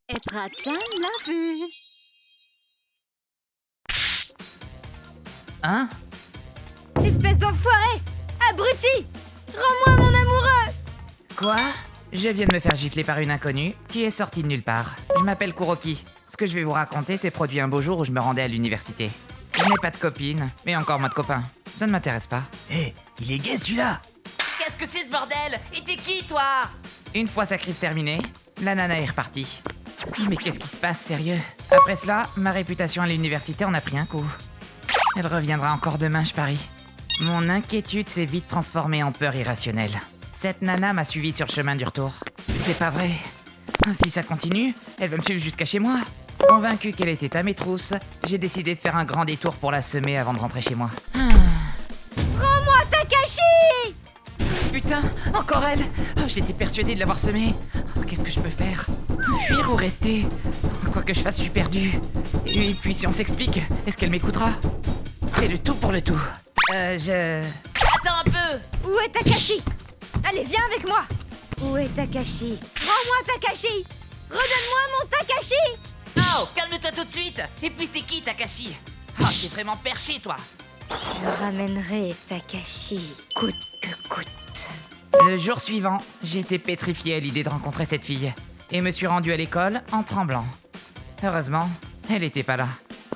Etra-chan l'a vu. Hein? Espèce d'enfoiré! Abruti! Rends-moi mon amoureux! Quoi? Je viens de me faire gifler par une inconnue qui est sortie de nulle part. Je m'appelle Kuroki. Ce que je vais vous raconter s'est produit un beau jour où je me rendais à l'université. Je n'ai pas de copine, mais encore moins de copains. Ça ne m'intéresse pas. Hé, il est gay celui-là! Qu'est-ce que c'est ce bordel? Et t'es qui, toi? Une fois sa crise terminée, la nana est repartie. Mais qu'est-ce qui se passe, sérieux? Après cela, ma réputation à l'université en a pris un coup. Elle reviendra encore demain, je parie. Mon inquiétude s'est vite transformée en peur irrationnelle. Cette nana m'a suivi sur le chemin du retour. C'est pas vrai. Si ça continue, elle va me suivre jusqu'à chez moi. Convaincu qu'elle était à mes trousses, j'ai décidé de faire un grand détour pour la semer avant de rentrer chez moi. Rends-moi Takashi! Putain, encore elle! J'étais persuadé de l'avoir semée. Qu'est-ce que je peux faire? Fuir ou rester? Quoi que je fasse, je suis perdu. Et puis si on s'explique, est-ce qu'elle m'écoutera? C'est le tout pour le tout. Attends un peu! Où est Takashi? Allez, viens avec moi! Où est Takashi? Rends-moi Takashi! Redonne-moi mon Takashi! Oh, calme-toi tout de suite! Et puis c'est qui, Takashi? Oh, t'es vraiment perché, toi! Je ramènerai Takashi, coûte que coûte. Le jour suivant, j'étais pétrifié à l'idée de rencontrer cette fille. Et me suis rendu à l'école en tremblant. Heureusement, elle était pas là.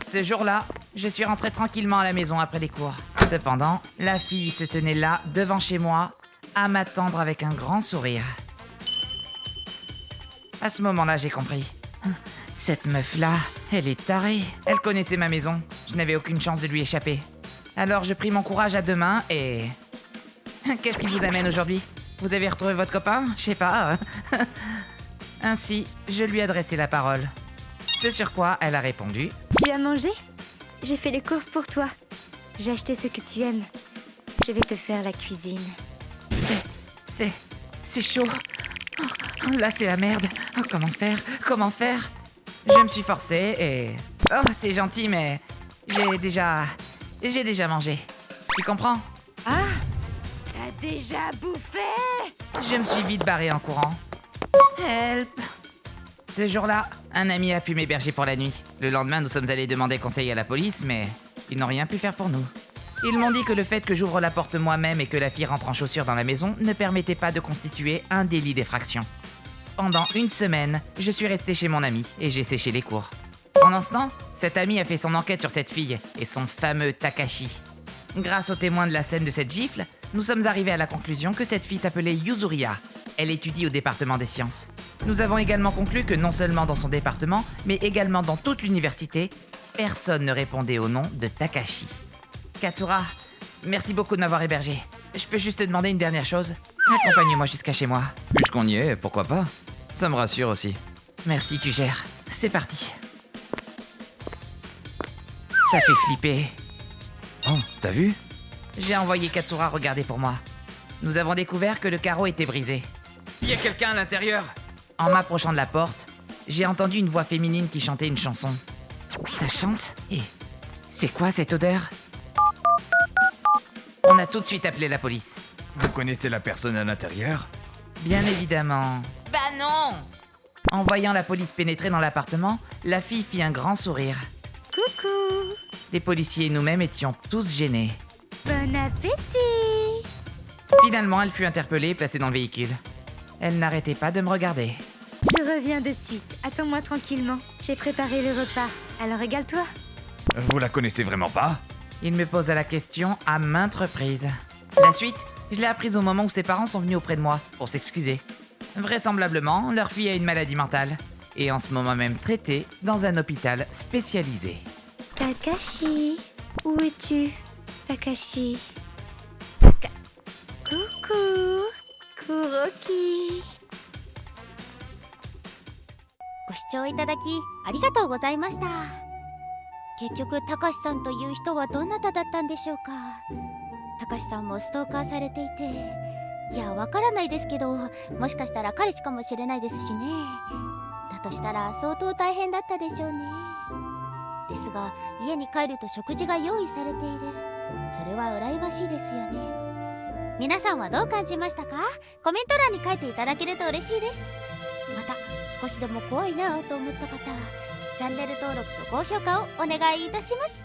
Ce jour-là, je suis rentré tranquillement à la maison après les cours. Cependant, la fille se tenait là, devant chez moi, à m'attendre avec un grand sourire. À ce moment-là, j'ai compris. Cette meuf-là, elle est tarée. Elle connaissait ma maison. Je n'avais aucune chance de lui échapper. Alors je pris mon courage à deux mains et... Qu'est-ce qui vous amène aujourd'hui? Vous avez retrouvé votre copain? Je sais pas. Ainsi, je lui ai adressé la parole. Ce sur quoi elle a répondu. Tu as mangé? J'ai fait les courses pour toi. J'ai acheté ce que tu aimes. Je vais te faire la cuisine. C'est chaud. Oh, là, c'est la merde. Oh, comment faire? Comment faire? Je me suis forcé et... Oh, c'est gentil, mais... J'ai déjà mangé. Tu comprends? Ah! T'as déjà bouffé? Je me suis vite barré en courant. Help! Ce jour-là, un ami a pu m'héberger pour la nuit. Le lendemain, nous sommes allés demander conseil à la police, mais ils n'ont rien pu faire pour nous. Ils m'ont dit que le fait que j'ouvre la porte moi-même et que la fille rentre en chaussures dans la maison ne permettait pas de constituer un délit d'effraction. Pendant une semaine, je suis resté chez mon ami et j'ai séché les cours. Pendant ce temps, cet ami a fait son enquête sur cette fille et son fameux Takashi. Grâce aux témoins de la scène de cette gifle, nous sommes arrivés à la conclusion que cette fille s'appelait Yuzuriha. Elle étudie au département des sciences. Nous avons également conclu que non seulement dans son département, mais également dans toute l'université, personne ne répondait au nom de Takashi. Katsura, merci beaucoup de m'avoir hébergé. Je peux juste te demander une dernière chose? Accompagne-moi jusqu'à chez moi. Puisqu'on y est, pourquoi pas? Ça me rassure aussi. Merci, tu gères. C'est parti. Ça fait flipper. Oh, t'as vu? J'ai envoyé Katsura regarder pour moi. Nous avons découvert que le carreau était brisé. Il y a quelqu'un à l'intérieur! En m'approchant de la porte, j'ai entendu une voix féminine qui chantait une chanson. Ça chante? Et c'est quoi cette odeur? On a tout de suite appelé la police. Vous connaissez la personne à l'intérieur? Bien évidemment. Bah non! En voyant la police pénétrer dans l'appartement, la fille fit un grand sourire. Coucou! Les policiers et nous-mêmes étions tous gênés. Bon appétit! Finalement, elle fut interpellée et placée dans le véhicule. Elle n'arrêtait pas de me regarder. Je reviens de suite. Attends-moi tranquillement. J'ai préparé le repas. Alors régale-toi. Vous la connaissez vraiment pas? Il me posa la question à maintes reprises. La suite, je l'ai apprise au moment où ses parents sont venus auprès de moi pour s'excuser. Vraisemblablement, leur fille a une maladie mentale et en ce moment même traitée dans un hôpital spécialisé. Takashi, où es-tu? Takashi. Coucou, Kuroki. ご視聴いただきありがとうございました。結局たかしさんという人はどなただったんでしょうか。たかしさんもストーカーされていて、いやわからないですけど、もしかしたら彼氏かもしれないですしね。だとしたら相当大変だったでしょうね。ですが家に帰ると食事が用意されている。それは羨ましいですよね。皆さんはどう感じましたか？コメント欄に書いていただけると嬉しいです。また少しでも怖いなと思った方、チャンネル登録と高評価をお願いいたします。